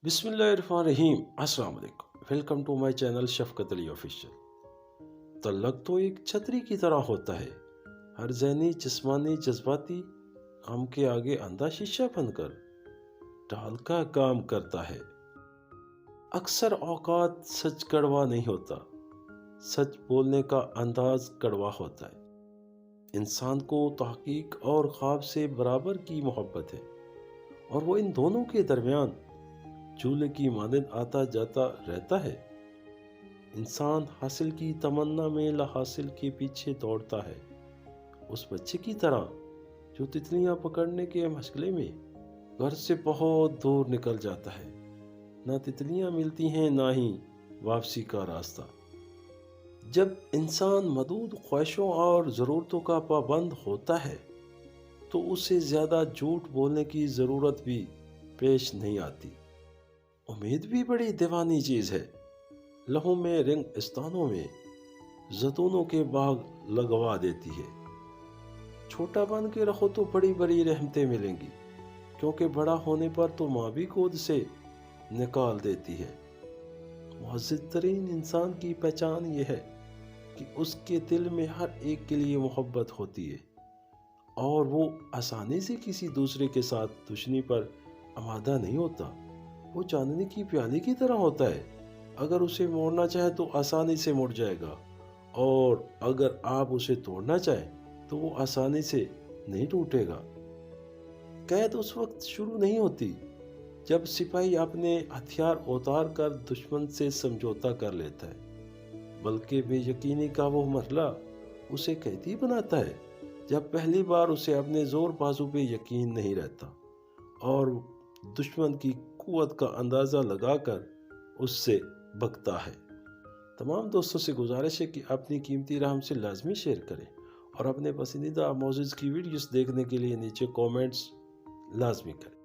بسم اللہ الرحمن الرحیم۔ السلام علیکم، ویلکم ٹو مائی چینل شفقت علی آفیشیل۔ تعلق تو ایک چھتری کی طرح ہوتا ہے، ہر ذہنی جسمانی جذباتی غم کے آگے اندھا شیشہ بن کر ڈال کا کام کرتا ہے۔ اکثر اوقات سچ کڑوا نہیں ہوتا، سچ بولنے کا انداز کڑوا ہوتا ہے۔ انسان کو تحقیق اور خواب سے برابر کی محبت ہے، اور وہ ان دونوں کے درمیان چولہے کی مانند آتا جاتا رہتا ہے۔ انسان حاصل کی تمنا میں لا حاصل کے پیچھے دوڑتا ہے، اس بچے کی طرح جو تتلیاں پکڑنے کے مشغلے میں گھر سے بہت دور نکل جاتا ہے۔ نہ تتلیاں ملتی ہیں، نہ ہی واپسی کا راستہ۔ جب انسان محدود خواہشوں اور ضرورتوں کا پابند ہوتا ہے تو اسے زیادہ جھوٹ بولنے کی ضرورت بھی پیش نہیں آتی۔ امید بھی بڑی دیوانی چیز ہے، لہو میں رنگستانوں میں زیتونوں کے باغ لگوا دیتی ہے۔ چھوٹا بن کے رہو تو بڑی بڑی رحمتیں ملیں گی، کیونکہ بڑا ہونے پر تو ماں بھی گود سے نکال دیتی ہے۔ معزز ترین انسان کی پہچان یہ ہے کہ اس کے دل میں ہر ایک کے لیے محبت ہوتی ہے، اور وہ آسانی سے کسی دوسرے کے ساتھ دشمنی پر آمادہ نہیں ہوتا۔ وہ چاندنی کی پیالی کی طرح ہوتا ہے، اگر اسے موڑنا چاہے تو آسانی سے مڑ جائے گا، اور اگر آپ اسے توڑنا چاہیں تو وہ آسانی سے نہیں ٹوٹے گا۔ قید اس وقت شروع نہیں ہوتی جب سپاہی اپنے ہتھیار اتار کر دشمن سے سمجھوتا کر لیتا ہے، بلکہ بے یقینی کا وہ مرحلہ اسے قیدی بناتا ہے جب پہلی بار اسے اپنے زور بازو پہ یقین نہیں رہتا، اور دشمن کی قوت کا اندازہ لگا کر اس سے بکتا ہے۔ تمام دوستوں سے گزارش ہے کہ اپنی قیمتی رائے ہم سے لازمی شیئر کریں، اور اپنے پسندیدہ موضوع کی ویڈیوز دیکھنے کے لیے نیچے کومنٹس لازمی کریں۔